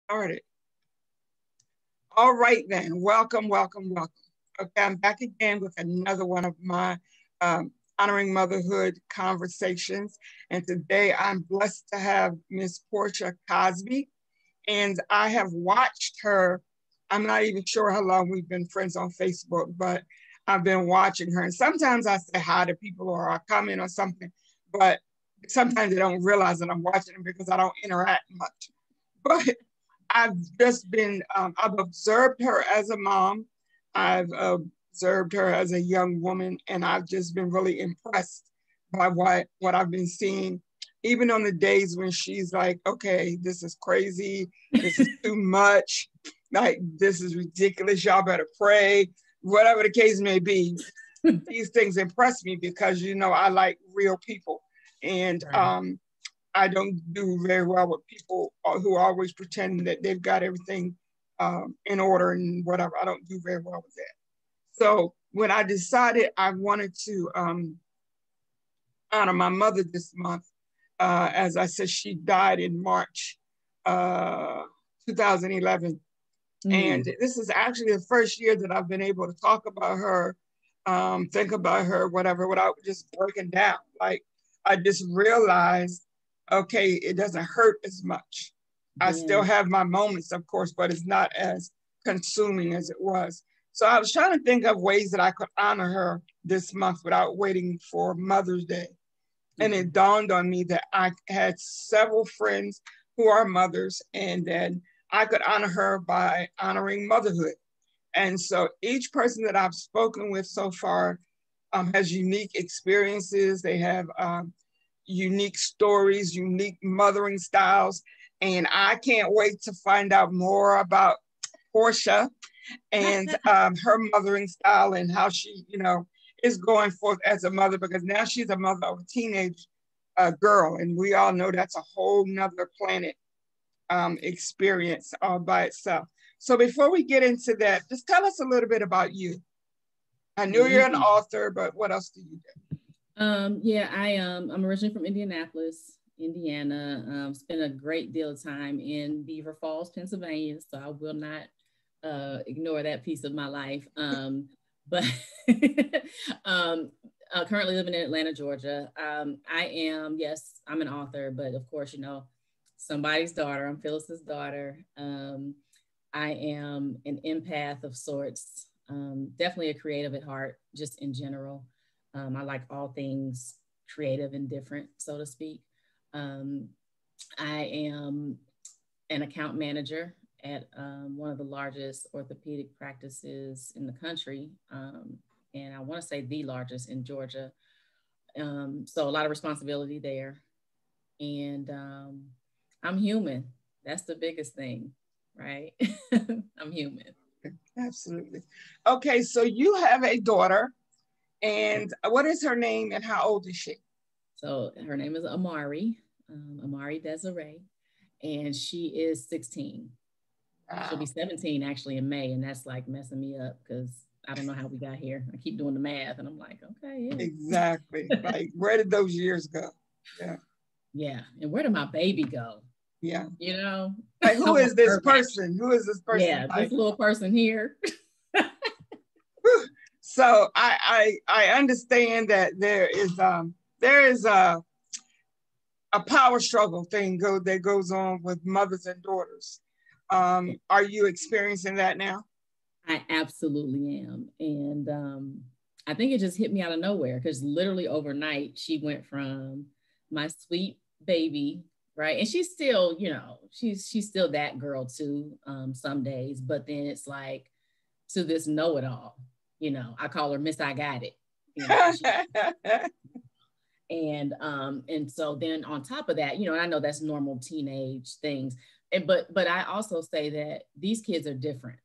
Started. All right then, welcome, welcome, welcome. Okay, I'm back again with another one of my honoring motherhood conversations. And today I'm blessed to have Miss Portia Cosby. And I have watched her. I'm not even sure how long we've been friends on Facebook, but I've been watching her. And sometimes I say hi to people or I comment or something, but sometimes they don't realize that I'm watching them because I don't interact much. But I've just been, I've observed her as a mom. I've observed her as a young woman, and I've just been really impressed by what I've been seeing, even on the days when she's like, okay, this is crazy. This is too much. Like, this is ridiculous. Y'all better pray. Whatever the case may be, these things impress me because, you know, I like real people. And I don't do very well with people who always pretend that they've got everything in order and whatever. I don't do very well with that. So when I decided I wanted to honor my mother this month, as I said, she died in March 2011. And this is actually the first year that I've been able to talk about her, think about her, whatever, without just breaking down. Like, I just realized, okay, it doesn't hurt as much. I still have my moments, of course, but it's not as consuming as it was. So I was trying to think of ways that I could honor her this month without waiting for Mother's Day. And it dawned on me that I had several friends who are mothers, and then I could honor her by honoring motherhood. And so each person that I've spoken with so far has unique experiences. They have unique stories, unique mothering styles. And I can't wait to find out more about Portia and her mothering style and how she, you know, is going forth as a mother, because now she's a mother of a teenage girl. And we all know that's a whole nother planet experience all by itself. So before we get into that, just tell us a little bit about you. I know you're an author, but what else do you do? I'm originally from Indianapolis, Indiana. Spent a great deal of time in Beaver Falls, Pennsylvania, so I will not ignore that piece of my life. But currently living in Atlanta, Georgia. I'm an author, but of course, you know, somebody's daughter. I'm Phyllis's daughter. I am an empath of sorts. Definitely a creative at heart, just in general. I like all things creative and different, so to speak. I am an account manager at one of the largest orthopedic practices in the country. And I want to say the largest in Georgia. So a lot of responsibility there. And I'm human. That's the biggest thing, right? I'm human. Absolutely. Okay, so you have a daughter, and what is her name and how old is she? So her name is Amari, Amari Desiree, and she is 16. Wow. She'll be 17 actually in May, and that's like messing me up because I don't know how we got here. I keep doing the math, and I'm like, okay, yeah. Exactly. Like, where did those years go? Yeah. Yeah, and where did my baby go? Yeah. You know? Like, who is this person? Who is this person? Yeah, this little person here. So I understand that there is a power struggle thing that goes on with mothers and daughters. Are you experiencing that now? I absolutely am. And I think it just hit me out of nowhere because literally overnight she went from my sweet baby, right? And she's still, you know, she's still that girl too, some days, but then it's like to this know-it-all, you know, I call her Miss I Got It. You know, and so then on top of that, you know, and I know that's normal teenage things. But I also say that these kids are different.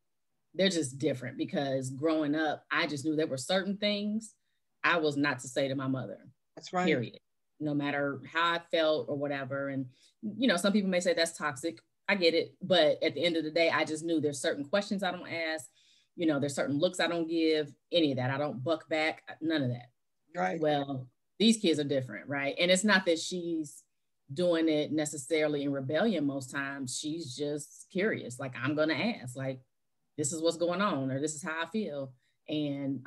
They're just different because growing up, I just knew there were certain things I was not to say to my mother. That's right. Period. No matter how I felt or whatever. And, you know, some people may say that's toxic. I get it. But at the end of the day, I just knew there's certain questions I don't ask. You know, there's certain looks I don't give, any of that. I don't buck back, none of that. Right. Well, these kids are different, right? And it's not that she's doing it necessarily in rebellion most times. She's just curious. Like, I'm going to ask, like, this is what's going on, or this is how I feel. And,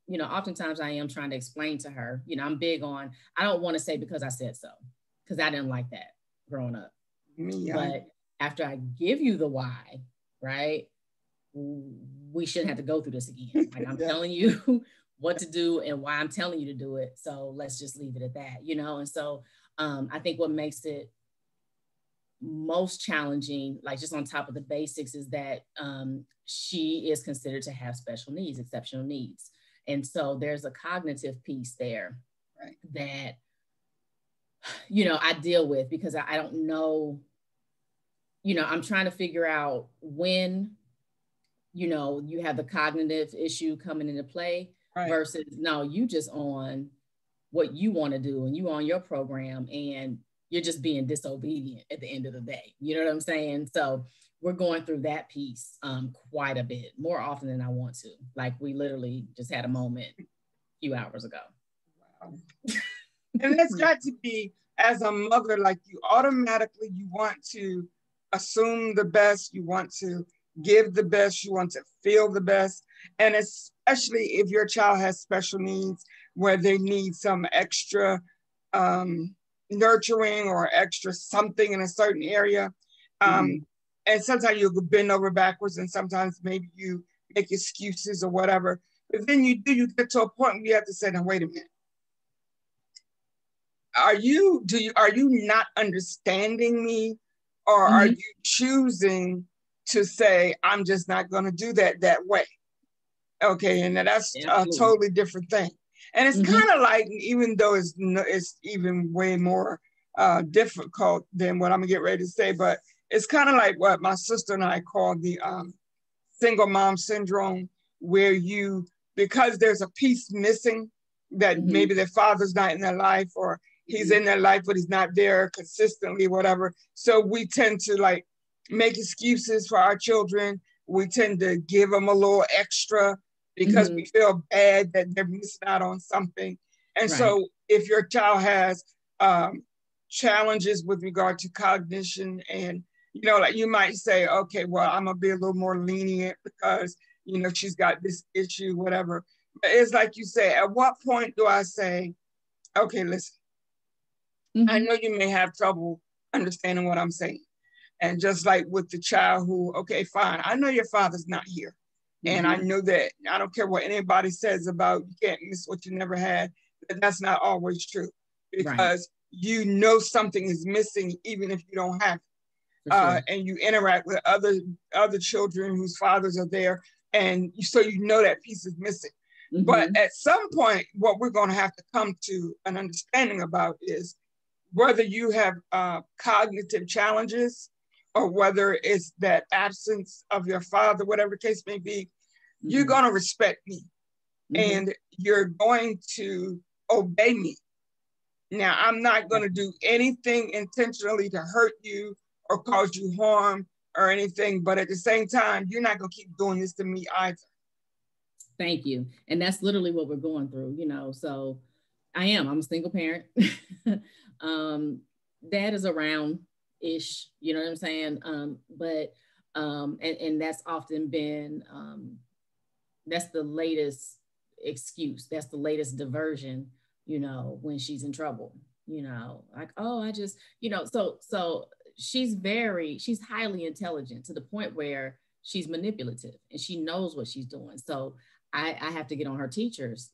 you know, oftentimes I am trying to explain to her, you know, I'm big on, I don't want to say because I said so, because I didn't like that growing up. But after I give you the why, right, we shouldn't have to go through this again. Like, I'm telling you what to do and why I'm telling you to do it. So let's just leave it at that, you know? And so I think what makes it most challenging, like just on top of the basics, is that she is considered to have special needs, exceptional needs. And so there's a cognitive piece there that, you know, I deal with because I don't know, you know, I'm trying to figure out when, you know, you have the cognitive issue coming into play versus, no, you just on what you want to do and you on your program and you're just being disobedient at the end of the day. You know what I'm saying? So we're going through that piece quite a bit, more often than I want to. Like, we literally just had a moment a few hours ago. Wow. And it's got to be, as a mother, like, you automatically, you want to assume the best, you want to give the best, you want to feel the best. And especially if your child has special needs where they need some extra nurturing or extra something in a certain area. And sometimes you'll bend over backwards, and sometimes maybe you make excuses or whatever. But then you get to a point where you have to say, now, wait a minute. Are you not understanding me, or are you choosing to say, I'm just not going to do that way? Okay, and that's a totally different thing. And it's kind of like, even though it's even way more difficult than what I'm gonna get ready to say, but it's kind of like what my sister and I call the single mom syndrome, where because there's a piece missing, that maybe their father's not in their life, or he's in their life, but he's not there consistently, whatever. So we tend to, like, make excuses for our children. We tend to give them a little extra because we feel bad that they're missing out on something. And so if your child has challenges with regard to cognition, and, you know, like, you might say, okay, well, I'm gonna be a little more lenient because, you know, she's got this issue, whatever. But it's like you say, at what point do I say, okay, listen, I know you may have trouble understanding what I'm saying. And just like with the child who, okay, fine, I know your father's not here. And I know that, I don't care what anybody says about you can't miss what you never had, but that's not always true, because you know something is missing even if you don't have it. And you interact with other children whose fathers are there, and so you know that piece is missing. But at some point, what we're going to have to come to an understanding about is whether you have cognitive challenges, or whether it's that absence of your father, whatever the case may be, you're going to respect me and you're going to obey me. Now, I'm not going to do anything intentionally to hurt you or cause you harm or anything, but at the same time, you're not going to keep doing this to me either. Thank you. And that's literally what we're going through, you know. So I'm a single parent. Dad is around-ish, you know what I'm saying? And that's often been, that's the latest excuse. That's the latest diversion, you know, when she's in trouble, you know, like, oh, I just, you know, so she's highly intelligent to the point where she's manipulative and she knows what she's doing. So I have to get on her teachers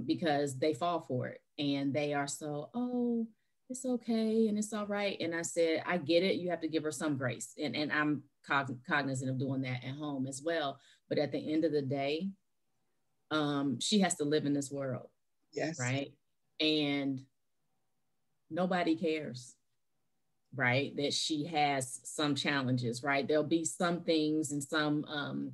because they fall for it, and they are so, oh, it's okay and it's all right. And I said, I get it. You have to give her some grace. And I'm cognizant of doing that at home as well. But at the end of the day, she has to live in this world. Yes. Right. And nobody cares, right? That she has some challenges, right? There'll be some things and some,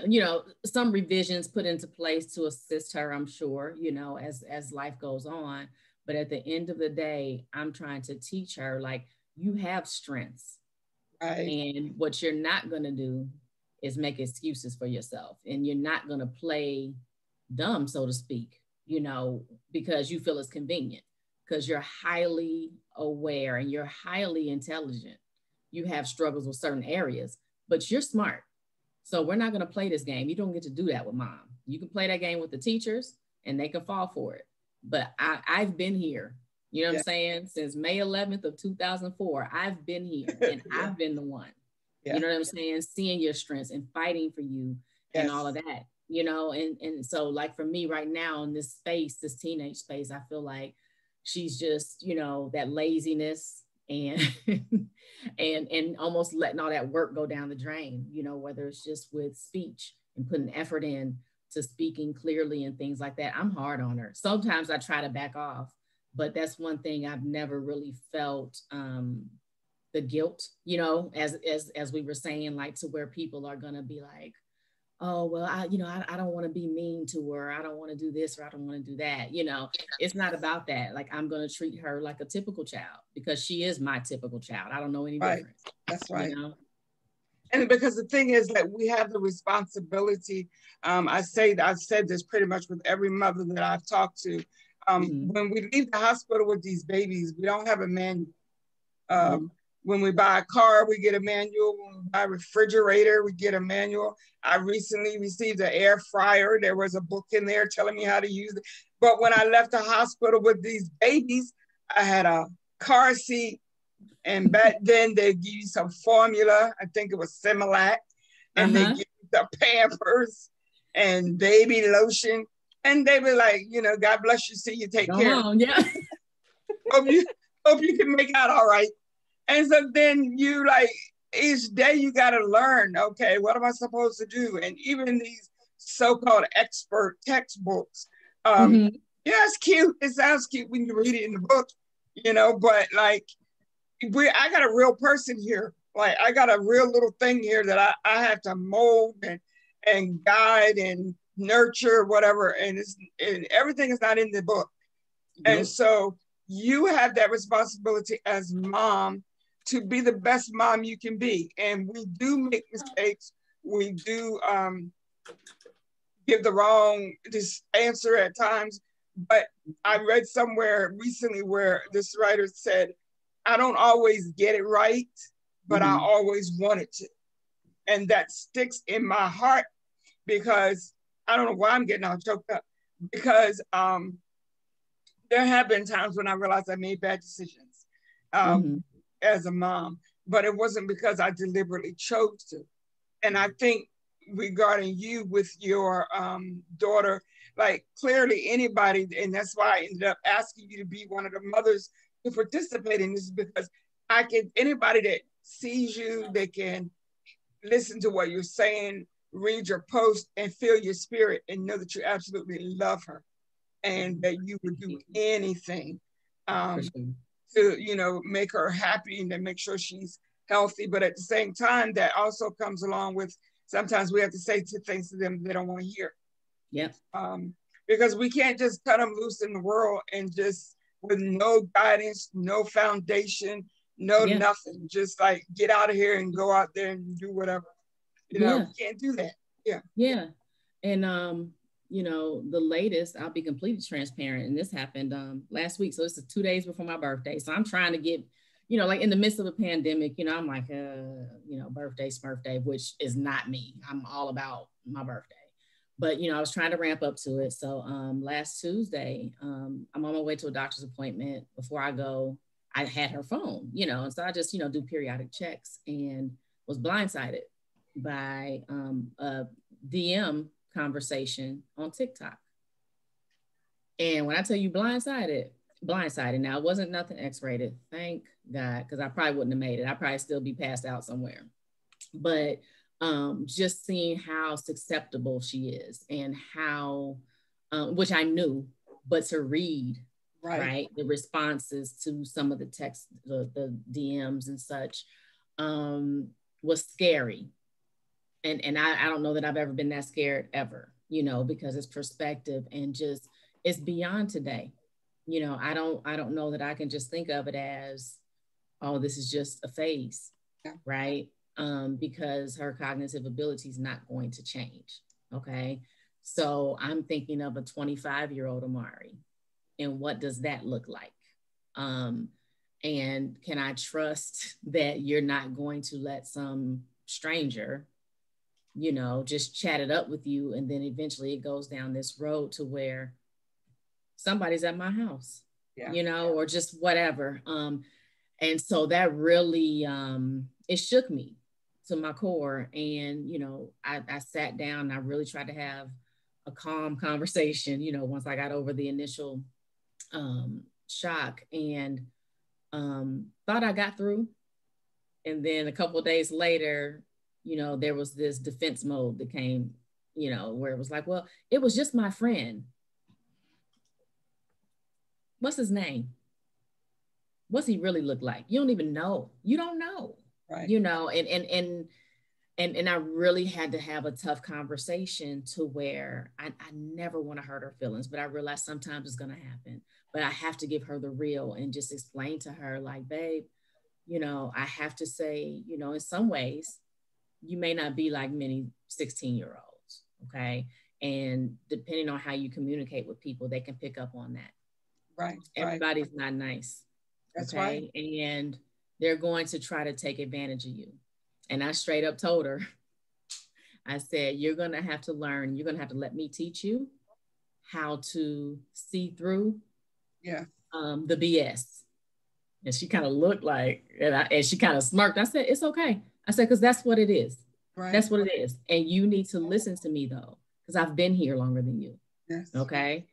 you know, some revisions put into place to assist her, I'm sure, you know, as life goes on. But at the end of the day, I'm trying to teach her, like, you have strengths. And what you're not going to do is make excuses for yourself. And you're not going to play dumb, so to speak, you know, because you feel it's convenient. because you're highly aware and you're highly intelligent. You have struggles with certain areas, but you're smart. So we're not going to play this game. You don't get to do that with mom. You can play that game with the teachers and they can fall for it. But I've been here, you know what I'm saying? Since May 11th of 2004, I've been here and I've been the one, you know what I'm saying? Seeing your strengths and fighting for you and all of that, you know? And so like for me right now in this space, this teenage space, I feel like she's just, you know, that laziness and and almost letting all that work go down the drain, you know, whether it's just with speech and putting effort in to speaking clearly and things like that. I'm hard on her. Sometimes I try to back off, but that's one thing I've never really felt the guilt, you know, as we were saying, like to where people are gonna be like, oh, well, I don't want to be mean to her. I don't want to do this or I don't want to do that. You know, it's not about that. Like, I'm going to treat her like a typical child because she is my typical child. I don't know any difference. That's right. You know? And because the thing is that we have the responsibility. I've said this pretty much with every mother that I've talked to. When we leave the hospital with these babies, we don't have a manual. When we buy a car, we get a manual. When we buy a refrigerator, we get a manual. I recently received an air fryer. There was a book in there telling me how to use it. But when I left the hospital with these babies, I had a car seat. And back then they give you some formula. I think it was Similac. And they give you the Pampers and baby lotion. And they were like, you know, God bless you, see you, take care. Yeah. hope you can make out all right. And so then you like, each day you got to learn, okay, what am I supposed to do? And even these so-called expert textbooks, yeah, it's cute. It sounds cute when you read it in the book, you know, but like, I got a real person here. Like I got a real little thing here that I have to mold and guide and nurture, whatever. And everything is not in the book. And so you have that responsibility as mom to be the best mom you can be. And we do make mistakes. We do give the wrong answer at times. But I read somewhere recently where this writer said, I don't always get it right, but I always wanted to. And that sticks in my heart because I don't know why I'm getting all choked up, because there have been times when I realized I made bad decisions as a mom, but it wasn't because I deliberately chose to. And I think regarding you with your daughter, like clearly anybody, and that's why I ended up asking you to be one of the mothers to participate in this, because anybody that sees you, they can listen to what you're saying, read your post and feel your spirit and know that you absolutely love her and that you would do anything to, you know, make her happy and to make sure she's healthy. But at the same time, that also comes along with sometimes we have to say things to them they don't want to hear. Yep. Because we can't just cut them loose in the world and just with no guidance, no foundation, nothing. Just like get out of here and go out there and do whatever. You know, we can't do that. Yeah. And you know, the latest, I'll be completely transparent, and this happened last week. So this is 2 days before my birthday. So I'm trying to get, you know, like in the midst of a pandemic, you know, I'm like, you know, birthday, Smurf which is not me. I'm all about my birthday. But, you know, I was trying to ramp up to it. So last Tuesday, I'm on my way to a doctor's appointment. Before I go, I had her phone, you know, and so I just, you know, do periodic checks and was blindsided by a DM conversation on TikTok. And when I tell you blindsided. Now, it wasn't nothing X-rated, thank God, because I probably wouldn't have made it. I'd probably still be passed out somewhere. But just seeing how susceptible she is and how, which I knew, but to read, right, the responses to some of the text, the DMs and such, was scary. And I don't know that I've ever been that scared ever, you know, because it's perspective and just, it's beyond today. You know, I don't know that I can just think of it as, oh, this is just a phase, right? Because her cognitive ability is not going to change, okay? So I'm thinking of a 25-year-old Amari, and what does that look like? And can I trust that you're not going to let some stranger, just chat it up with you, and then eventually it goes down this road to where somebody's at my house, or just whatever. And so that really, it shook me to my core. And, I sat down and I really tried to have a calm conversation, once I got over the initial shock, and thought I got through. And then a couple of days later, there was this defense mode that came, where it was like, well, it was just my friend. What's his name? What's he really look like? You don't even know. You don't know. Right. And I really had to have a tough conversation to where I never want to hurt her feelings, but I realized sometimes it's going to happen. But I have to give her the real and just explain to her, like, babe, I have to say, in some ways, you may not be like many 16-year-olds, okay? And depending on how you communicate with people, they can pick up on that. Right. Everybody's not nice. That's okay? Right. And they're going to try to take advantage of you. And I straight up told her, I said, you're going to have to learn. You're going to have to let me teach you how to see through the BS. And she kind of looked like, and she kind of smirked. I said, it's okay. I said, because that's what it is. Right. That's what it is. And you need to listen to me, though, because I've been here longer than you. Yes. Okay.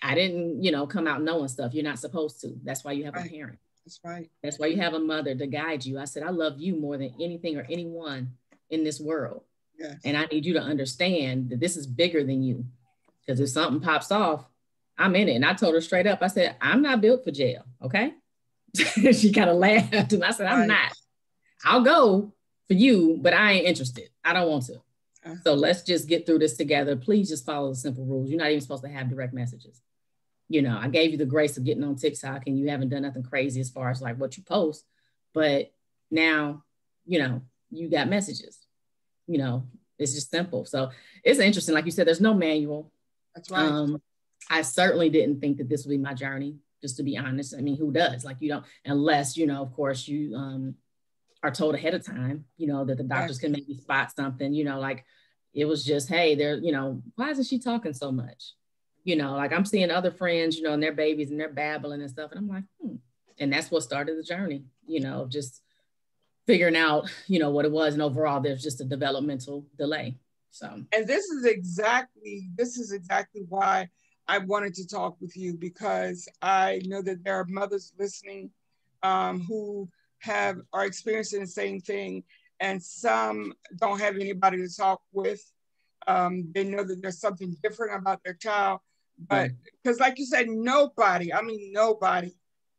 I didn't, come out knowing stuff. You're not supposed to. That's why you have a parent. That's right. That's why you have a mother to guide you. I said, I love you more than anything or anyone in this world. Yes. And I need you to understand that this is bigger than you. Because if something pops off, I'm in it. And I told her straight up, I said, I'm not built for jail. Okay. She kind of laughed. And I said, I'm not. I'll go for you, but I ain't interested. I don't want to. So let's just get through this together. Please just follow the simple rules. You're not even supposed to have direct messages. I gave you the grace of getting on TikTok and you haven't done nothing crazy as far as like what you post, but now, you got messages, it's just simple. So it's interesting. Like you said, there's no manual. That's right. I certainly didn't think that this would be my journey, just to be honest. I mean, who does? Like, you don't, unless, of course you are told ahead of time, that the doctors can maybe spot something, like it was just, hey, they're, why isn't she talking so much? Like I'm seeing other friends, and their babies and they're babbling and stuff. And I'm like, And that's what started the journey, just figuring out, what it was. And overall, there's just a developmental delay. So, and this is exactly why I wanted to talk with you, because I know that there are mothers listening who are experiencing the same thing, and some don't have anybody to talk with. They know that there's something different about their child, but because like you said, no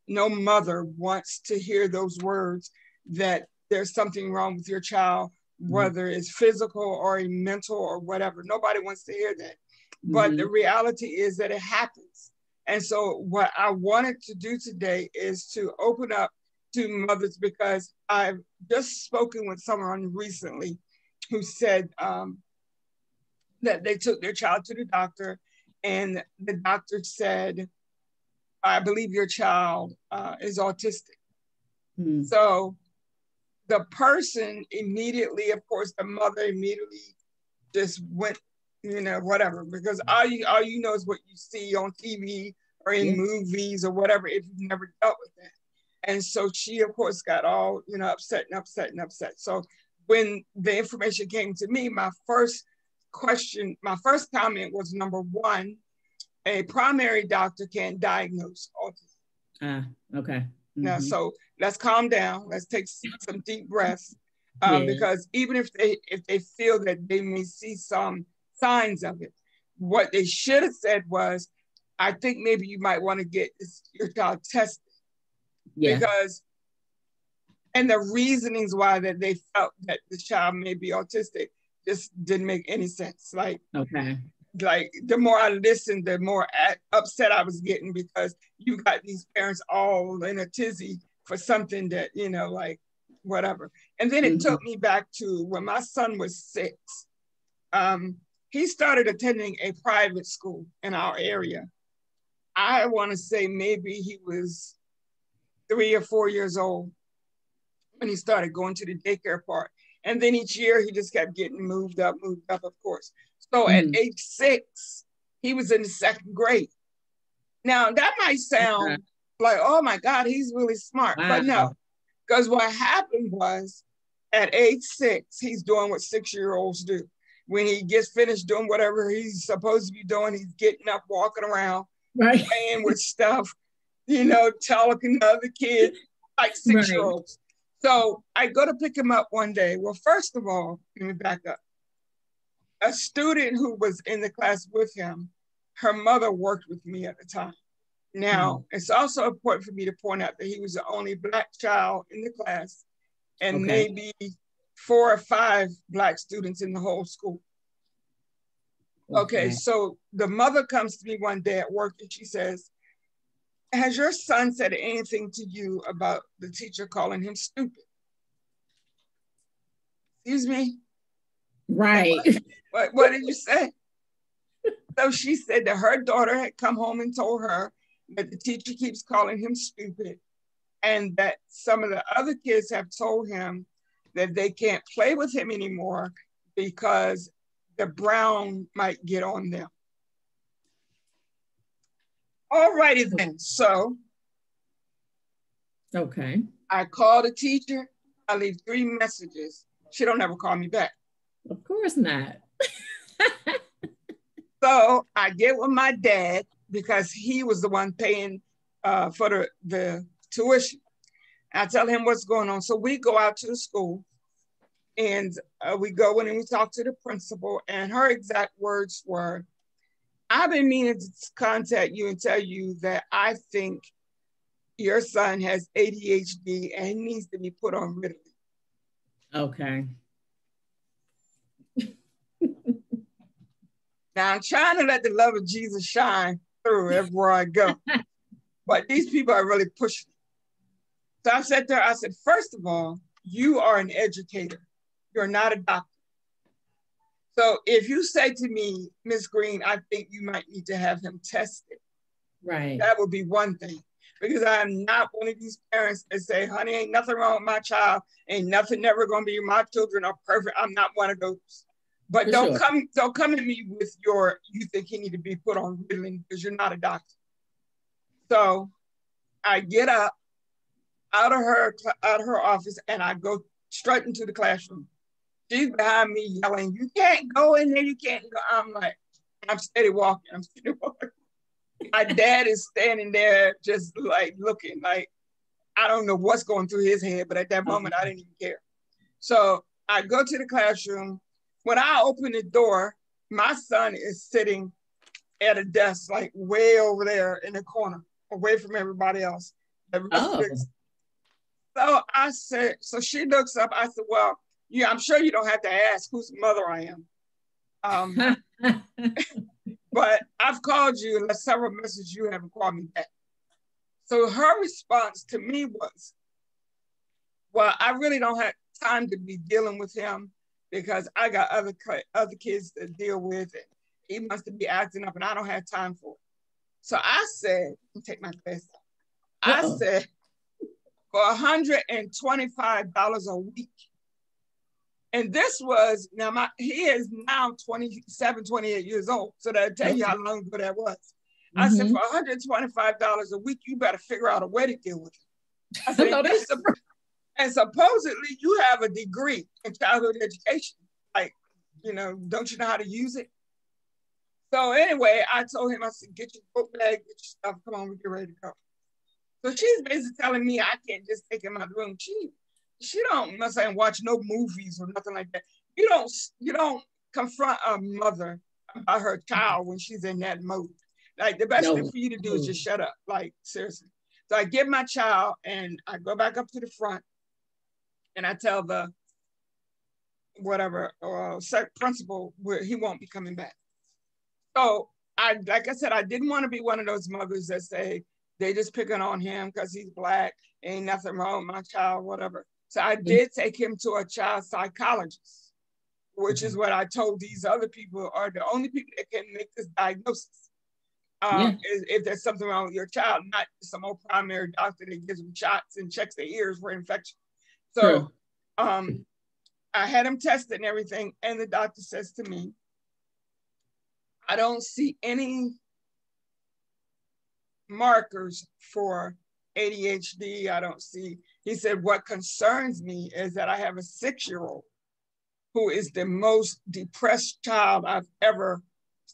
mother wants to hear those words that there's something wrong with your child, whether it's physical or mental or whatever. Nobody wants to hear that. But the reality is that it happens. And so what I wanted to do today is to open up to mothers, because I've just spoken with someone recently who said that they took their child to the doctor, and the doctor said, I believe your child is autistic. So the person immediately, of course, the mother immediately just went, whatever, because all you know is what you see on TV or in movies or whatever, if you've never dealt with that. And so she, of course, got all, upset. So when the information came to me, my first comment was, number one, a primary doctor can't diagnose autism. Okay. Now, so let's calm down. Let's take some deep breaths, because even if they feel that they may see some signs of it, what they should have said was, I think maybe you might want to get your child tested. Because, and the reasonings why that they felt that the child may be autistic just didn't make any sense. Like the more I listened, the more upset I was getting, because you got these parents all in a tizzy for something that, like whatever. And then it took me back to when my son was 6. He started attending a private school in our area. I want to say maybe he was 3 or 4 years old when he started going to the daycare part. And then each year he just kept getting moved up, of course. So at age 6, he was in the 2nd grade. Now that might sound like, oh my God, he's really smart. Wow. But no, because what happened was at age 6, he's doing what 6-year-olds do. When he gets finished doing whatever he's supposed to be doing, he's getting up, walking around, right, playing with stuff, you know, talking to other kids, like 6-year-olds. Right. So I go to pick him up one day. Well, first of all, let me back up. A student who was in the class with him, her mother worked with me at the time. Now, it's also important for me to point out that he was the only Black child in the class, and maybe 4 or 5 Black students in the whole school. Okay, so the mother comes to me one day at work and she says, has your son said anything to you about the teacher calling him stupid? Excuse me? Right. What did you say? So she said that her daughter had come home and told her that the teacher keeps calling him stupid, and that some of the other kids have told him that they can't play with him anymore because the brown might get on them. All righty then, so. I call the teacher, I leave 3 messages. She don't ever call me back. Of course not. So I get with my dad because he was the one paying for the tuition. I tell him what's going on. So we go out to the school and we go in and we talk to the principal, and her exact words were, I've been meaning to contact you and tell you that I think your son has ADHD and he needs to be put on Ritalin. Okay. Now I'm trying to let the love of Jesus shine through everywhere I go, but these people are really pushing. So I said to her, I said, first of all, you are an educator. You're not a doctor. So if you say to me, Ms. Green, I think you might need to have him tested. Right. That would be one thing, because I'm not one of these parents that say, honey, ain't nothing wrong with my child. Ain't nothing never going to be, my children are perfect. I'm not one of those. But don't come at me with you think he need to be put on Ritalin because you're not a doctor. So I get up out of her office and I go straight into the classroom. She's behind me yelling, you can't go in there, you can't go. I'm like, I'm steady walking. My dad is standing there just like looking like, I don't know what's going through his head, but at that moment, I didn't even care. So I go to the classroom. When I open the door, my son is sitting at a desk, like way over there in the corner, away from everybody else. So I said, so she looks up, I said, well, yeah, I'm sure you don't have to ask whose mother I am. But I've called you and left several messages, you haven't called me back. So her response to me was, well, I really don't have time to be dealing with him because I got other kids to deal with, and he must be acting up and I don't have time for it. So I said, let me take my glasses off. I said, for $125 a week. And this was, he is now 27, 28 years old. So that'll tell you how long ago that was. I said, for $125 a week, you better figure out a way to deal with it. I said, and supposedly you have a degree in childhood education. Like, don't you know how to use it? So anyway, I told him, I said, get your book bag, get your stuff, come on, we get ready to go. So she's basically telling me I can't just take him out of the room. She don't watch no movies or nothing like that. You don't confront a mother about her child when she's in that mode. Like the best thing for you to do is just shut up. Like seriously. So I get my child and I go back up to the front and I tell the principal where he won't be coming back. So like I said, I didn't want to be one of those mothers that say they just picking on him because he's Black. Ain't nothing wrong with my child, whatever. So I did take him to a child psychologist, which is what I told these other people are the only people that can make this diagnosis. Yeah. if there's something wrong with your child, not some old primary doctor that gives them shots and checks their ears for infection. So I had him tested and everything, and the doctor says to me, I don't see any markers for ADHD. I don't see, he said, what concerns me is that I have a 6-year-old who is the most depressed child I've ever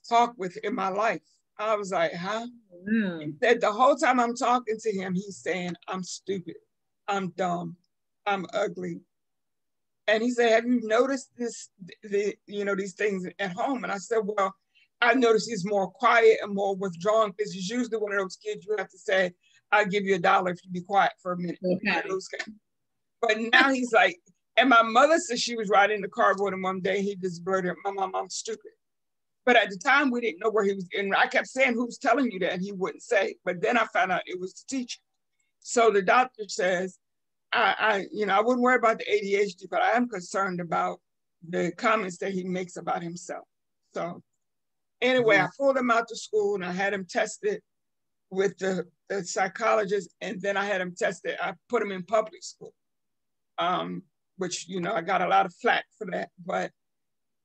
talked with in my life. I was like, huh? He said the whole time I'm talking to him, he's saying, I'm stupid, I'm dumb, I'm ugly. And he said, have you noticed these things at home? And I said, well, I noticed he's more quiet and more withdrawn, because he's usually one of those kids you have to say, I'll give you $1 if you be quiet for a minute. Okay. But now he's like, and my mother said she was riding in the car with him one day. He just blurted, Mom, I'm stupid. But at the time, we didn't know where he was. And I kept saying, who's telling you that? And he wouldn't say. But then I found out it was the teacher. So the doctor says, I wouldn't worry about the ADHD, but I am concerned about the comments that he makes about himself. So anyway, I pulled him out to school and I had him tested with the psychologist, and then I had him tested. I put him in public school, which, I got a lot of flack for that. But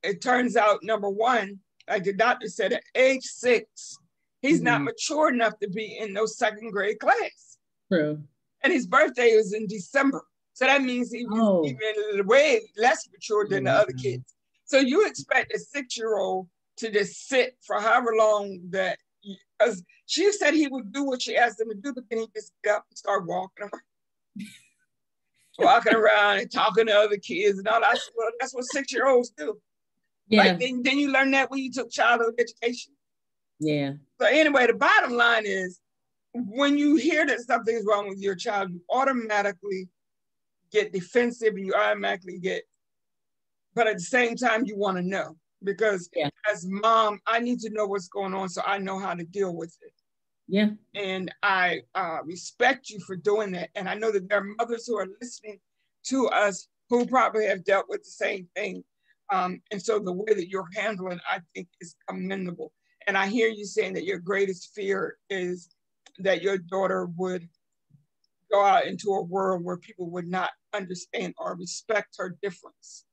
it turns out, number one, like the doctor said, at age 6, he's not mature enough to be in no 2nd grade class. True. And his birthday was in December. So that means he was even way less mature than the other kids. So you expect a 6-year-old to just sit for however long that, because she said he would do what she asked him to do, but then he just get up and start walking around and talking to other kids and all that. Well, that's what 6-year-olds do. Yeah. Like, then you learn that when you took childhood education. Yeah. So anyway, the bottom line is, when you hear that something's wrong with your child, you automatically get defensive and you automatically but at the same time, you want to know, because as mom, I need to know what's going on so I know how to deal with it. Yeah. And I respect you for doing that. And I know that there are mothers who are listening to us who probably have dealt with the same thing. And so the way that you're handling, I think, is commendable. And I hear you saying that your greatest fear is that your daughter would go out into a world where people would not understand or respect her difference.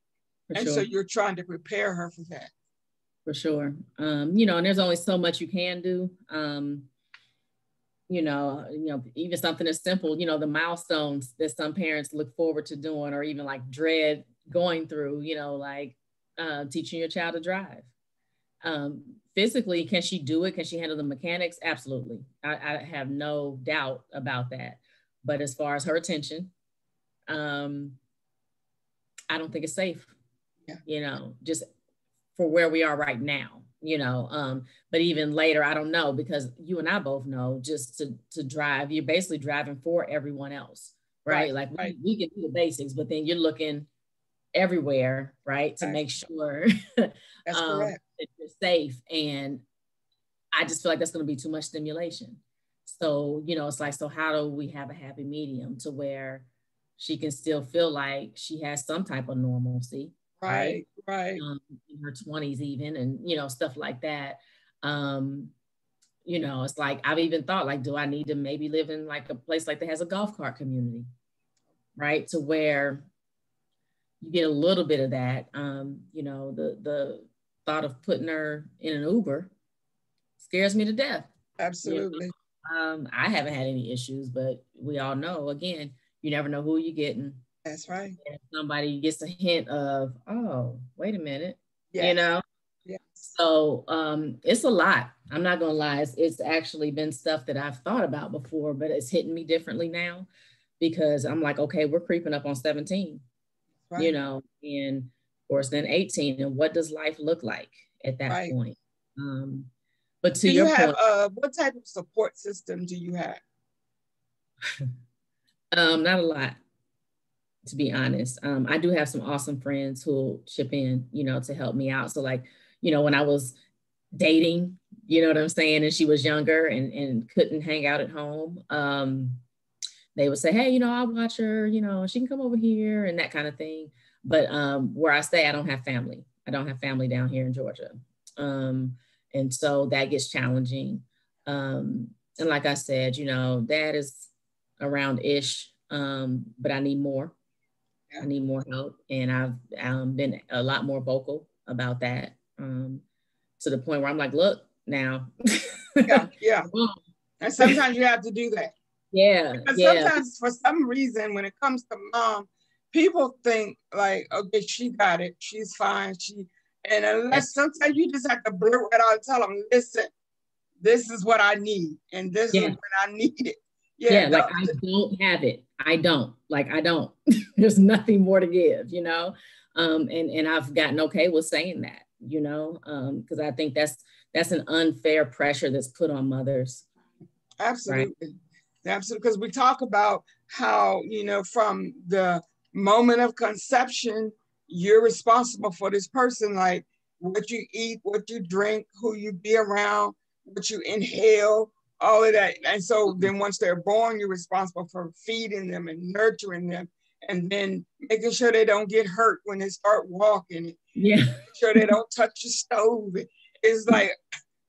So you're trying to prepare her for that. For sure. And there's only so much you can do. Even something as simple, the milestones that some parents look forward to doing, or even like dread going through, like teaching your child to drive. Physically, can she do it? Can she handle the mechanics? Absolutely. I have no doubt about that. But as far as her attention, I don't think it's safe, just for where we are right now, but even later, I don't know, because you and I both know, just to drive, you're basically driving for everyone else, right? We can do the basics, but then you're looking everywhere, right? To make sure that's correct. That you're safe. And I just feel like that's going to be too much stimulation. So, it's like, so how do we have a happy medium to where she can still feel like she has some type of normalcy, right? In her 20s even, and, stuff like that. It's like, I've even thought, like, do I need to maybe live in like a place like that has a golf cart community, right? To where you get a little bit of that. The thought of putting her in an Uber scares me to death. Absolutely. I haven't had any issues, but we all know, again, you never know who you're getting. That's right. And somebody gets a hint of, oh, wait a minute, Yes. So it's a lot. I'm not going to lie. It's actually been stuff that I've thought about before, but it's hitting me differently now, because I'm like, okay, we're creeping up on 17, and of course then 18. And what does life look like at that point? But to your point, what type of support system do you have? Not a lot, to be honest. I do have some awesome friends who'll chip in, to help me out. So like, when I was dating, you know what I'm saying, and she was younger and couldn't hang out at home, they would say, hey, I'll watch her, she can come over here and that kind of thing. But where I stay, I don't have family. I don't have family down here in Georgia. And so that gets challenging. And like I said, you know, dad is around-ish, but I need more. I need more help. And I've been a lot more vocal about that, to the point where I'm like, look, now. Yeah. And sometimes you have to do that. Yeah. Because sometimes for some reason, when it comes to mom, people think like, okay, she got it. She's fine. And unless sometimes you just have to blurt it out and tell them, listen, this is what I need. And this is when I need it. Yeah, like I don't have it. I don't. There's nothing more to give, you know? And I've gotten okay with saying that, you know, because I think that's an unfair pressure that's put on mothers. Absolutely. Right? Absolutely. Because we talk about how, you know, from the moment of conception, you're responsible for this person, like what you eat, what you drink, who you be around, what you inhale, all of that. And so then once they're born, you're responsible for feeding them and nurturing them, and then making sure they don't get hurt when they start walking. Yeah. Sure they don't touch the stove. It's like,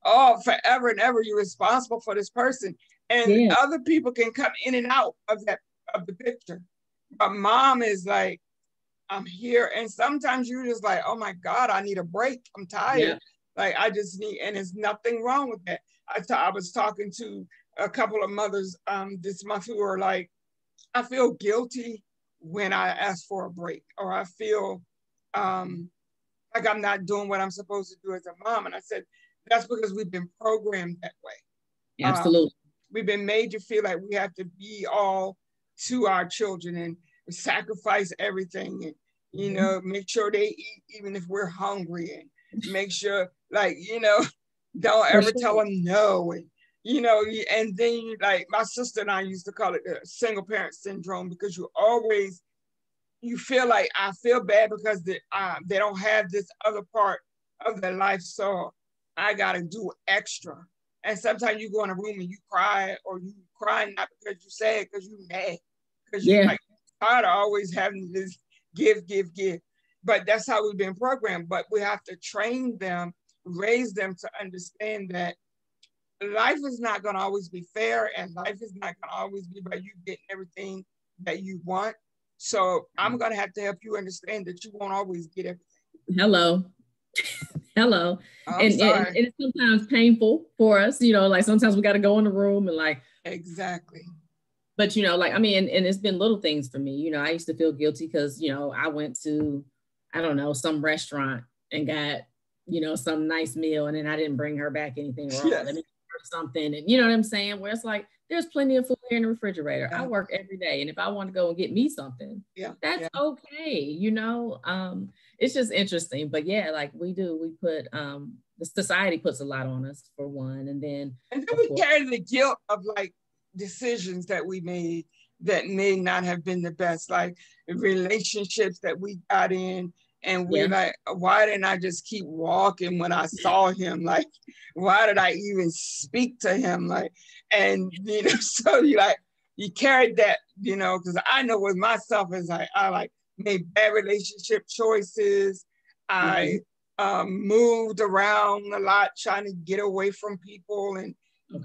oh, forever and ever, you're responsible for this person. And other people can come in and out of the picture. But mom is like, I'm here. And sometimes you're just like, oh my God, I need a break. I'm tired. Yeah. Like I just need, and there's nothing wrong with that. I was talking to a couple of mothers this month who were like, I feel guilty when I ask for a break, or I feel like I'm not doing what I'm supposed to do as a mom. And I said, that's because we've been programmed that way. Absolutely. We've been made to feel like we have to be all to our children and sacrifice everything, and, you know, make sure they eat even if we're hungry, and make sure, like, you know, don't ever tell them no. And, you know, and then you, like my sister and I used to call it the single parent syndrome, because you feel like, I feel bad because they don't have this other part of their life, so I got to do extra. And sometimes you go in a room and you cry, or you cry not because you're sad, because you're mad, because you're like tired of always having this give. But that's how we've been programmed. But we have to train them, raise them to understand that life is not going to always be fair, and life is not going to always be about you getting everything that you want. So I'm going to have to help you understand that you won't always get everything. Hello. And it's sometimes painful for us, you know, like sometimes we got to go in the room and like. Exactly. But, you know, like, I mean, and it's been little things for me. You know, I used to feel guilty because, you know, I went to, I don't know, some restaurant and got, you know, some nice meal, and then I didn't bring her back anything wrong. Yes. Let me or something. And you know what I'm saying? Where it's like, there's plenty of food here in the refrigerator. Yeah. I work every day. And if I want to go and get me something, that's okay. You know, it's just interesting. But yeah, like we put, the society puts a lot on us, for one. And then we carry the guilt of like decisions that we made that may not have been the best, like relationships that we got in. And we're like, why didn't I just keep walking when I saw him? Like, why did I even speak to him? Like, and, you know, so you carried that, you know, because I know with myself is like, I like made bad relationship choices. I moved around a lot trying to get away from people, and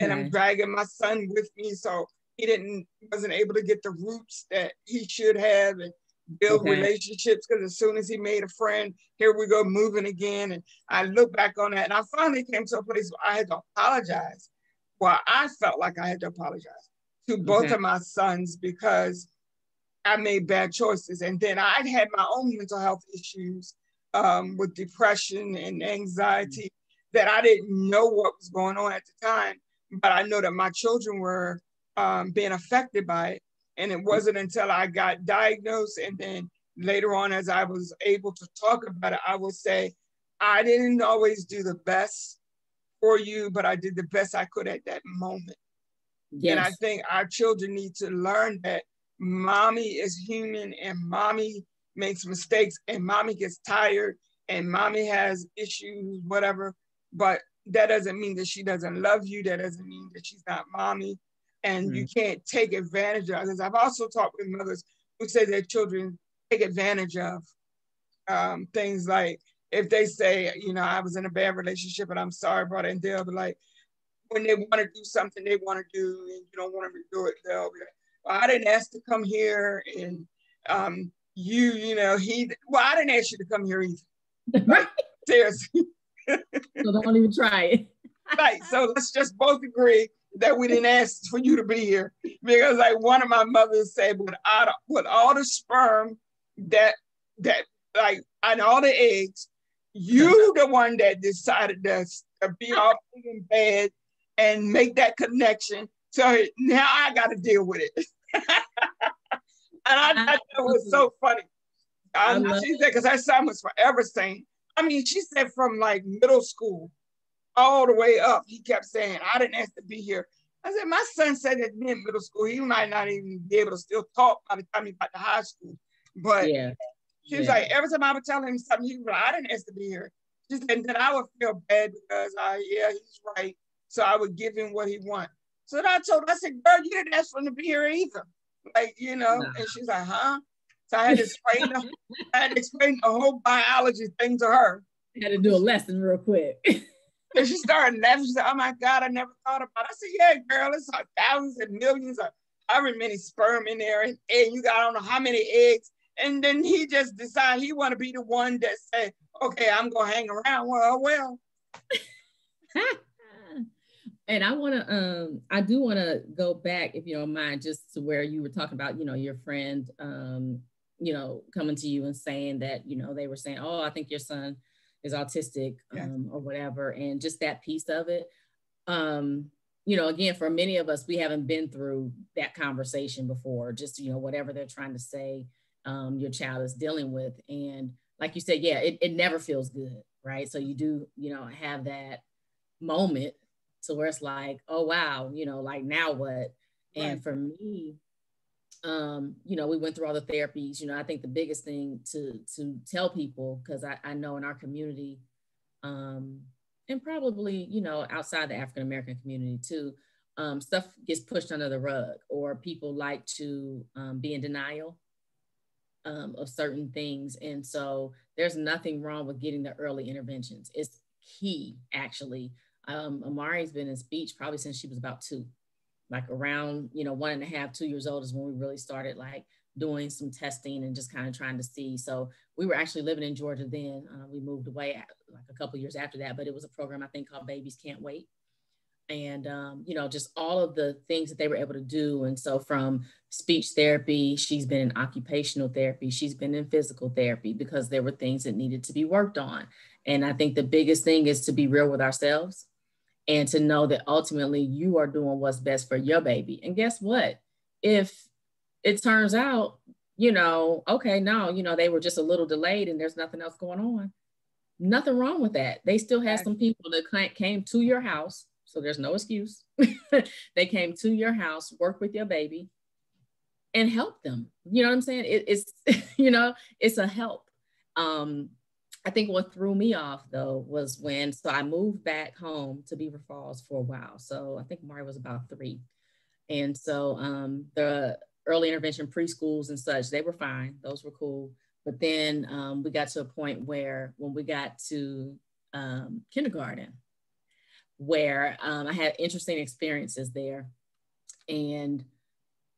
I'm dragging my son with me. So he wasn't able to get the roots that he should have, and build relationships, because as soon as he made a friend, here we go moving again. And I look back on that, and I finally came to a place where I had to apologize. Well, I felt like I had to apologize to both of my sons because I made bad choices. And then I'd had my own mental health issues with depression and anxiety that I didn't know what was going on at the time, but I know that my children were being affected by it. And it wasn't until I got diagnosed, and then later on, as I was able to talk about it, I would say, I didn't always do the best for you, but I did the best I could at that moment. Yes. And I think our children need to learn that mommy is human, and mommy makes mistakes, and mommy gets tired, and mommy has issues, whatever. But that doesn't mean that she doesn't love you. That doesn't mean that she's not mommy. And you can't take advantage of it. I've also talked with mothers who say their children take advantage of things like, if they say, you know, I was in a bad relationship and I'm sorry about it, and they'll be like, when they want to do something they want to do and you don't want them to do it, they'll be like, well, I didn't ask to come here, and I didn't ask you to come here either. Like, seriously. So don't even try it. Right. So let's just both agree that we didn't ask for you to be here, because like one of my mothers said, with all the sperm that like and all the eggs, you the one that decided to be all in bed and make that connection. So now I got to deal with it. And I thought that was so funny. She said, because her son was forever saying, I mean, she said from like middle school all the way up, he kept saying, I didn't ask to be here. I said, my son said that in middle school, he might not even be able to still talk by the time he got to high school. But she was like, every time I would tell him something, he was like, I didn't ask to be here. She said, and then I would feel bad because he's right. So I would give him what he wants. So then I told her, I said, girl, you didn't ask for him to be here either. Like, and she's like, huh? So I had to explain the whole biology thing to her. I had to do a lesson real quick. And she started laughing. She said, oh my God, I never thought about it. I said, yeah, girl, it's like thousands and millions of however many sperm in there, and you got I don't know how many eggs. And then he just decided he want to be the one that said, okay, I'm going to hang around. Well. And I do want to go back, if you don't mind, just to where you were talking about, your friend, coming to you and saying that, they were saying, oh, I think your son is autistic, or whatever. And just that piece of it, again, for many of us, we haven't been through that conversation before, just, whatever they're trying to say, your child is dealing with. And like you said, it never feels good, right? So you do, have that moment to where it's like, oh, wow, like now what? Right. And for me, we went through all the therapies. I think the biggest thing to tell people, because I know in our community, and probably, outside the African-American community too, stuff gets pushed under the rug, or people like to be in denial of certain things. And so there's nothing wrong with getting the early interventions. It's key, actually. Amari's been in speech probably since she was about 2. Like around, 1.5, 2 years old is when we really started like doing some testing and just kind of trying to see. So we were actually living in Georgia then. We moved away like a couple years after that, but it was a program I think called Babies Can't Wait. And, just all of the things that they were able to do. And so from speech therapy, she's been in occupational therapy, she's been in physical therapy, because there were things that needed to be worked on. And I think the biggest thing is to be real with ourselves and to know that ultimately you are doing what's best for your baby. And guess what? If it turns out, okay, no, they were just a little delayed and there's nothing else going on, nothing wrong with that. They still had some people that came to your house. So there's no excuse. They came to your house, work with your baby and help them. You know what I'm saying? It's, it's a help. I think what threw me off though was so I moved back home to Beaver Falls for a while. So I think Mari was about 3. And so the early intervention preschools and such, they were fine. Those were cool. But then we got to a point where when we got to kindergarten, where I had interesting experiences there. And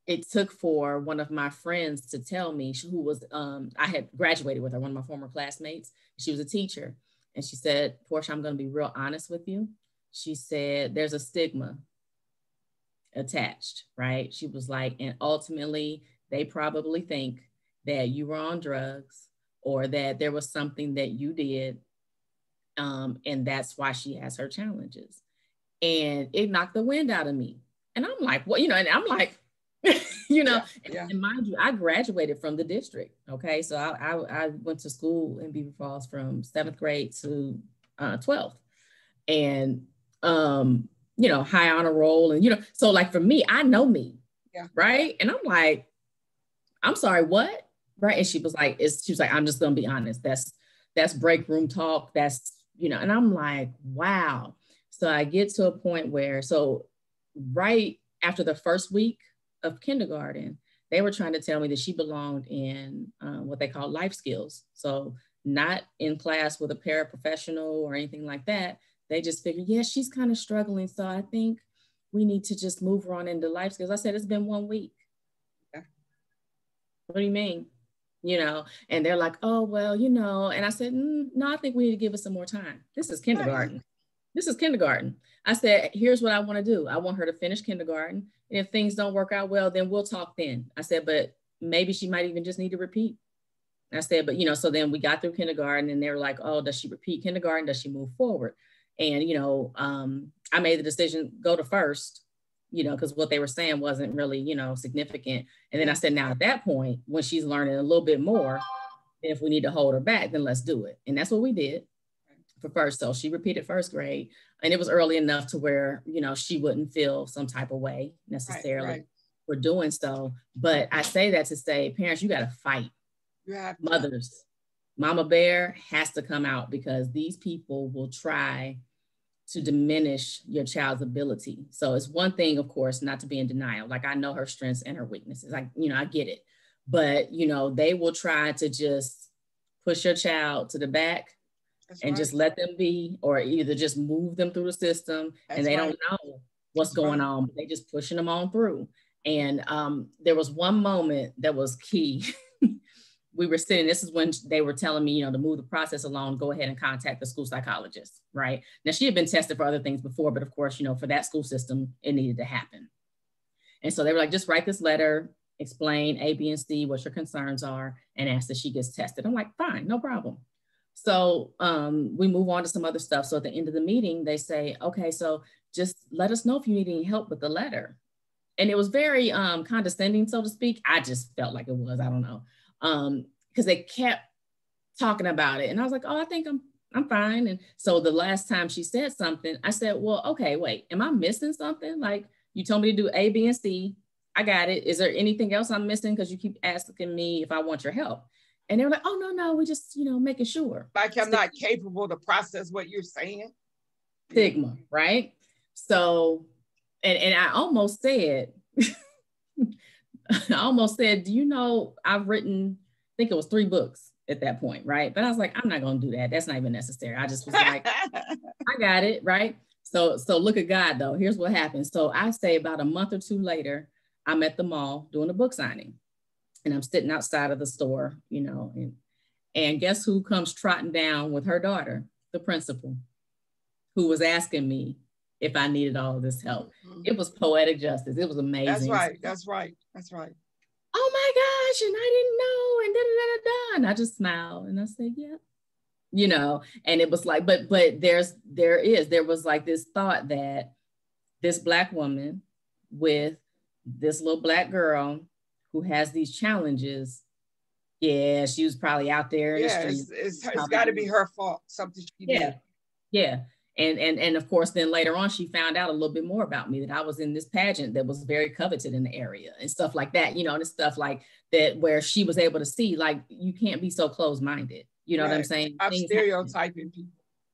it took for one of my friends to tell me, who was, I had graduated with her, one of my former classmates. She was a teacher. And she said, Portia, I'm going to be real honest with you. She said, there's a stigma attached, right? She was like, and ultimately, they probably think that you were on drugs or that there was something that you did. And that's why she has her challenges. And it knocked the wind out of me. And I'm like, well, and I'm like, and mind you, I graduated from the district. Okay. So I went to school in Beaver Falls from 7th grade to 12th. And, high honor roll. And, so like for me, I know me. Yeah. Right. And I'm like, I'm sorry, what? Right. And she was like, I'm just going to be honest. That's break room talk. That's, and I'm like, wow. So I get to a point where, right after the first week of kindergarten, they were trying to tell me that she belonged in what they call life skills. So not in class with a paraprofessional or anything like that. they just figured, yeah, she's kind of struggling. So I think we need to just move her on into life skills. I said, it's been 1 week. Yeah. What do you mean? You know, and they're like, oh, well, you know, and I said, no, I think we need to give it some more time. This is kindergarten. This is kindergarten. I said, here's what I want to do. I want her to finish kindergarten. And if things don't work out well, then we'll talk then. I said, but maybe she might even just need to repeat. I said, but, you know, so then we got through kindergarten and they were like, oh, does she repeat kindergarten? Does she move forward? And, you know, I made the decision, go to first, you know, because what they were saying wasn't really, you know, significant. And then I said, now at that point, when she's learning a little bit more, if we need to hold her back, then let's do it. And that's what we did for first. So she repeated first grade, and it was early enough to where, you know, she wouldn't feel some type of way necessarily for doing so. But I say that to say, parents, you got to fight. Mothers, Mama Bear has to come out, because these people will try to diminish your child's ability. So it's one thing, of course, not to be in denial. Like, I know her strengths and her weaknesses. I get it. But, you know, they will try to just push your child to the back and just let them be, or either just move them through the system. And they don't know what's going on, but they just pushing them on through. And there was one moment that was key. We were sitting, this is when they were telling me, you know, to move the process along, go ahead and contact the school psychologist, right? Now, she had been tested for other things before, but of course, you know, for that school system, it needed to happen. And so they were like, just write this letter, explain A, B, and C, what your concerns are, and ask that she gets tested. I'm like, fine, no problem. So we move on to some other stuff. So at the end of the meeting, they say, okay, so just let us know if you need any help with the letter. And it was very condescending, so to speak. I just felt like it was, I don't know. Because they kept talking about it. And I was like, oh, I think I'm fine. And so the last time she said something, I said, well, okay, wait, am I missing something? Like, you told me to do A, B, and C. I got it. Is there anything else I'm missing? Because you keep asking me if I want your help. And they were like, oh, no, we just, you know, making sure. Like I'm not capable to process what you're saying. Stigma, right? So, and I almost said, do you know, I've written, I think it was 3 books at that point, right? But I was like, I'm not going to do that. That's not even necessary. I just was like, I got it, right? So look at God, though. Here's what happened. So I say about a month or 2 later, I'm at the mall doing a book signing. And I'm sitting outside of the store, you know, and guess who comes trotting down with her daughter? The principal, who was asking me if I needed all of this help. Mm-hmm. It was poetic justice. It was amazing. That's right. Oh my gosh, and I didn't know, and da-da-da-da-da. And I just smiled and I said, yeah. You know, and it was like, but there was like this thought that this Black woman with this little Black girl who has these challenges, yeah, she was probably out there in the street. It's got to be her fault, something she did. Yeah. And of course, then later on, she found out a little bit more about me, that I was in this pageant that was very coveted in the area and stuff like that, you know, and stuff like that, where she was able to see, like, you can't be so closed-minded. You know what I'm saying? I'm stereotyping people.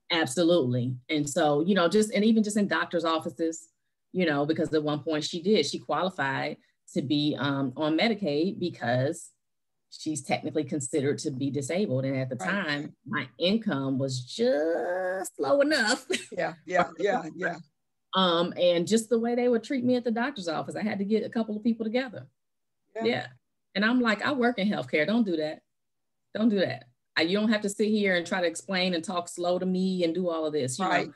Absolutely. And so, you know, even just in doctor's offices, you know, because at one point she qualified to be on Medicaid because she's technically considered to be disabled. And at the time, my income was just low enough. Yeah. And just the way they would treat me at the doctor's office, I had to get a couple of people together. Yeah. And I'm like, I work in healthcare. Don't do that. Don't do that. You don't have to sit here and try to explain and talk slow to me and do all of this. You know? Right.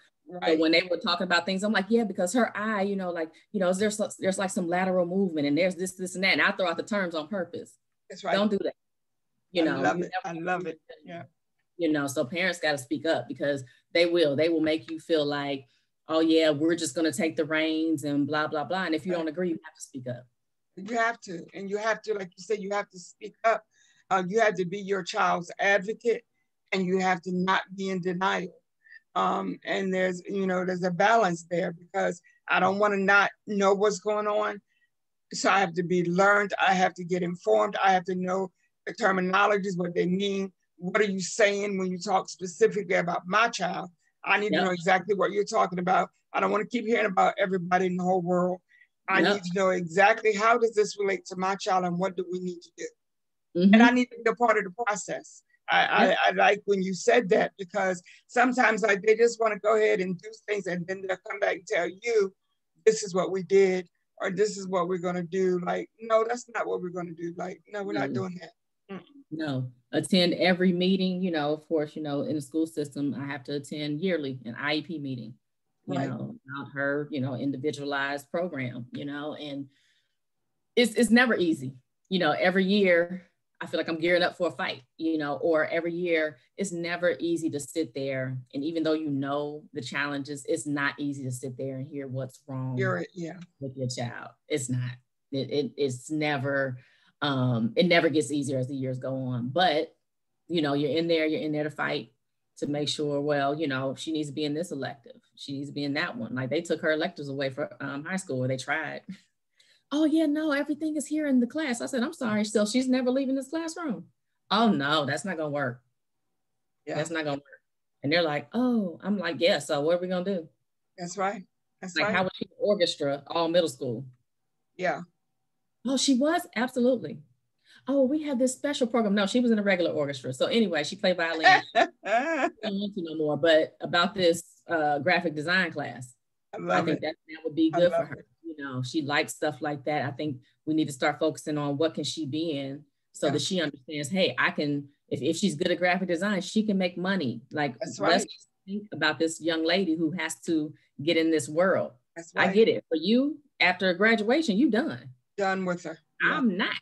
So when they were talking about things, I'm like, yeah, because her eye, you know, like, you know, there's like some lateral movement and there's this and that. And I throw out the terms on purpose. That's right. Don't do that. You know, I love it. Yeah. You know, so parents got to speak up, because they will make you feel like, oh yeah, we're just going to take the reins and blah, blah, blah. And if you don't agree, you have to speak up. You have to, and you have to, like you said, you have to speak up. You have to be your child's advocate, and you have to not be in denial. And there's a balance there, because I don't want to not know what's going on. So I have to be learned. I have to get informed. I have to know the terminologies, what they mean. What are you saying when you talk specifically about my child? I need to know exactly what you're talking about. I don't want to keep hearing about everybody in the whole world. I need to know exactly, how does this relate to my child, and what do we need to do? Mm-hmm. And I need to be a part of the process. I like when you said that, because sometimes like they just want to go ahead and do things, and then they'll come back and tell you, this is what we did, or this is what we're going to do. Like, no, that's not what we're going to do. Like, no, we're not doing that. No, attend every meeting, you know, of course, you know, in the school system, I have to attend yearly an IEP meeting, you know, about her, you know, individualized program, you know, and it's never easy, you know, every year I feel like I'm gearing up for a fight, you know, or every year it's never easy to sit there. And even though you know the challenges, it's not easy to sit there and hear what's wrong with your child. It's not. It's never, it never gets easier as the years go on. But, you know, you're in there to fight, to make sure, well, you know, she needs to be in this elective. She needs to be in that one. Like they took her electives away for high school, where they tried. Oh yeah, no, everything is here in the class. I said, I'm sorry, so she's never leaving this classroom. Oh no, that's not gonna work. Yeah. That's not gonna work. And they're like, oh, I'm like, yeah, so what are we gonna do? That's right. That's like, right. How was she in orchestra all middle school? Yeah. Oh, she was? Absolutely. Oh, we have this special program. No, she was in a regular orchestra. So anyway, she played violin. I don't want to know more, but about this graphic design class, I think that would be good for her. You know, she likes stuff like that. I think we need to start focusing on what can she be in, so that she understands, hey, I can, if she's good at graphic design, she can make money. Like, let's think about this young lady who has to get in this world. That's right. I get it. For you, after graduation, you done with her. Yeah. I'm not.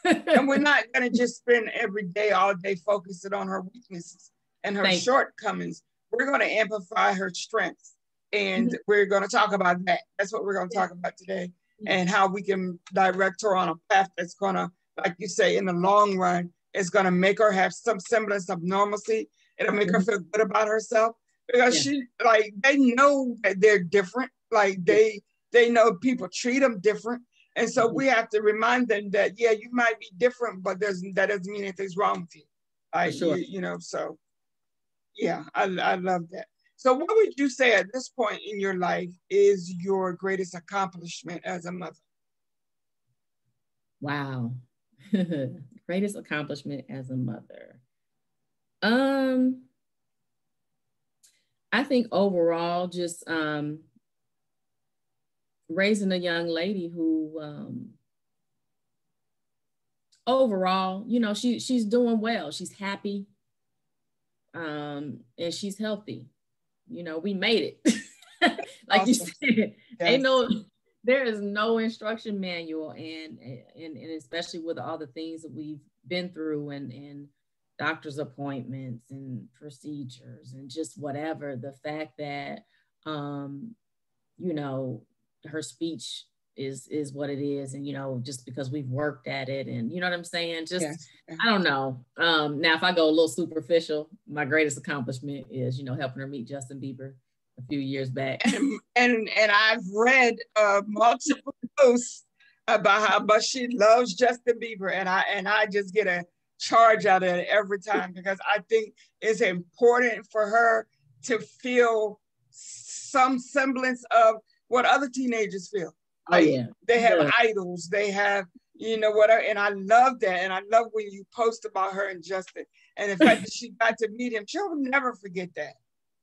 And we're not going to just spend every day, all day focusing on her weaknesses and her shortcomings. We're going to amplify her strengths. And we're going to talk about that. That's what we're going to talk about today, and how we can direct her on a path that's going to, like you say, in the long run, is going to make her have some semblance of normalcy. It'll make her feel good about herself, because she, like, they know that they're different. Like they know people treat them different. And so we have to remind them that, yeah, you might be different, but that doesn't mean anything's wrong with you. Like, you know, so yeah, I love that. So what would you say at this point in your life is your greatest accomplishment as a mother? Wow. Greatest accomplishment as a mother. I think overall, just raising a young lady who overall, you know, she's doing well. She's happy. And she's healthy. You know, we made it. Like awesome. You said, there is no instruction manual, and especially with all the things that we've been through, and doctor's appointments and procedures and just whatever, the fact that you know, her speech is what it is, and you know, just because we've worked at it, and you know what I'm saying, just I don't know. Now if I go a little superficial, my greatest accomplishment is, you know, helping her meet Justin Bieber a few years back. And I've read multiple posts about how much she loves Justin Bieber, and I just get a charge out of it every time, because I think it's important for her to feel some semblance of what other teenagers feel. Like, they have idols, they have, you know, whatever. And I love that. And I love when you post about her and Justin, and the fact that she got to meet him. She'll never forget that.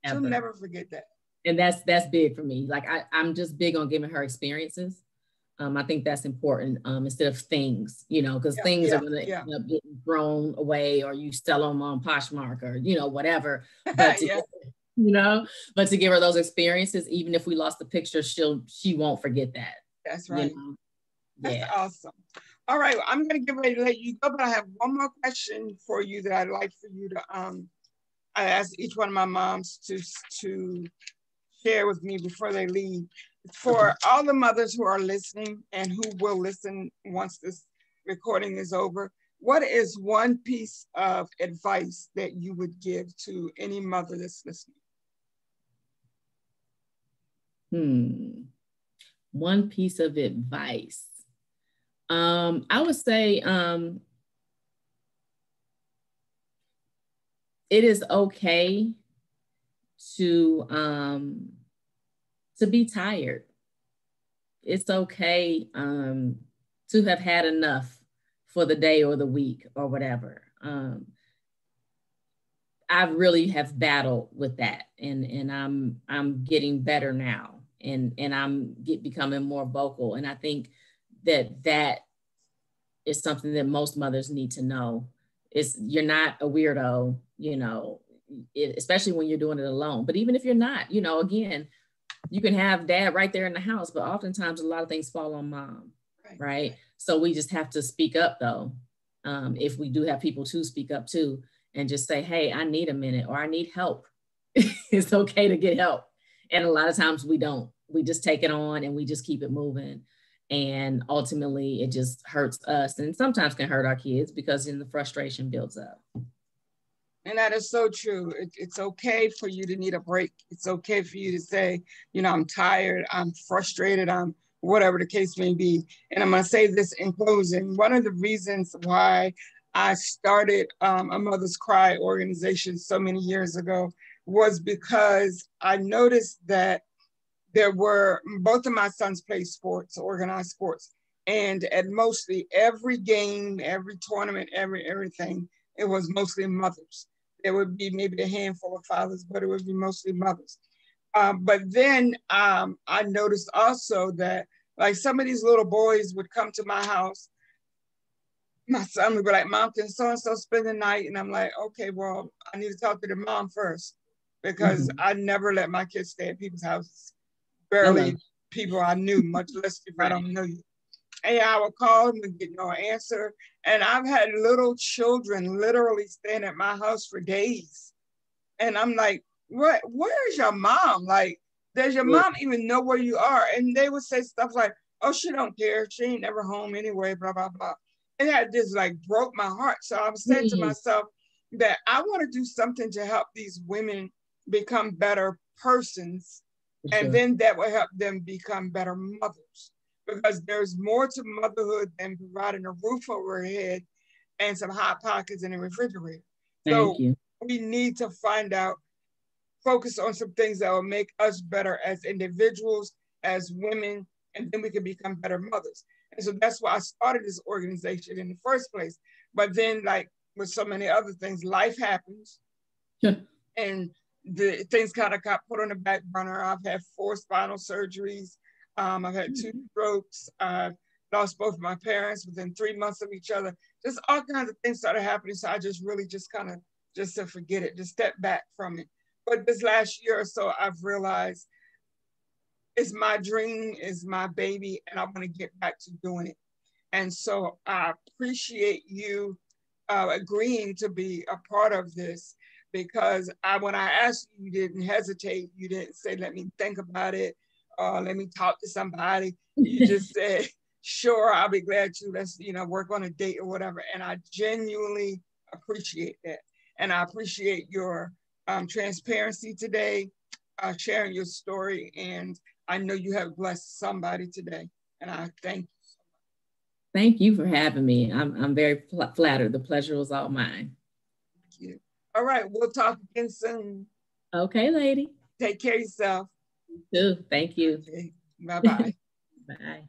She'll never forget that. And that's big for me. Like I'm just big on giving her experiences. I think that's important, instead of things, you know, because things are going to end up getting thrown away, or you sell them on Poshmark, or, you know, whatever. But you know, but to give her those experiences, even if we lost the picture, she won't forget that. That's right. You know? That's awesome. All right, I'm going to get ready to let you go, but I have one more question for you that I'd like for you to, I asked each one of my moms to share with me before they leave. For all the mothers who are listening and who will listen once this recording is over, what is one piece of advice that you would give to any mother that's listening? One piece of advice. I would say it is okay to be tired. It's okay to have had enough for the day or the week or whatever. I really have battled with that, and I'm getting better now, and I'm becoming more vocal. And I think that is something that most mothers need to know. Is you're not a weirdo, you know, especially when you're doing it alone. But even if you're not, you know, again, you can have dad right there in the house, but oftentimes a lot of things fall on mom, right? So we just have to speak up though. If we do have people to speak up to, and just say, hey, I need a minute, or I need help. It's okay to get help. And a lot of times we don't. We just take it on and we just keep it moving. And ultimately it just hurts us, and sometimes can hurt our kids, because then the frustration builds up. And that is so true. It's okay for you to need a break. It's okay for you to say, you know, I'm tired, I'm frustrated, I'm whatever the case may be. And I'm going to say this in closing. One of the reasons why I started a Mother's Cry organization so many years ago was because I noticed that there were, both of my sons played sports, organized sports. And at mostly every game, every tournament, everything, it was mostly mothers. There would be maybe a handful of fathers, but it would be mostly mothers. But then I noticed also that like some of these little boys would come to my house. My son would be like, Mom, can so-and-so spend the night? And I'm like, okay, well, I need to talk to the mom first, because I never let my kids stay at people's houses. Barely people I knew, much less if I don't know you. And I would call them and get no answer. And I've had little children literally staying at my house for days. And I'm like, where's your mom? Like, does your mom even know where you are? And they would say stuff like, oh, she don't care. She ain't never home anyway, blah, blah, blah. And that just like broke my heart. So I was saying to myself that I want to do something to help these women become better persons. And then that will help them become better mothers. Because there's more to motherhood than providing a roof over her head and some hot pockets in the refrigerator. So we need to focus on some things that will make us better as individuals, as women, and then we can become better mothers. And so that's why I started this organization in the first place. But then, like with so many other things, life happens. And the things kind of got put on the back burner. I've had 4 spinal surgeries. I've had 2 strokes. I lost both of my parents within 3 months of each other. Just all kinds of things started happening. So I just really just kind of just to forget it, just step back from it. But this last year or so, I've realized it's my dream, it's my baby, and I want to get back to doing it. And so I appreciate you agreeing to be a part of this, because when I asked you, you didn't hesitate. You didn't say, let me think about it. Let me talk to somebody. You just said, sure, I'll be glad to. Let's, work on a date or whatever. And I genuinely appreciate that. And I appreciate your transparency today, sharing your story. And I know you have blessed somebody today. And I thank you so much. Thank you for having me. I'm very flattered. The pleasure was all mine. Thank you. All right, we'll talk again soon. Okay, lady. Take care of yourself. You too. Thank you. Okay. Bye-bye. Bye.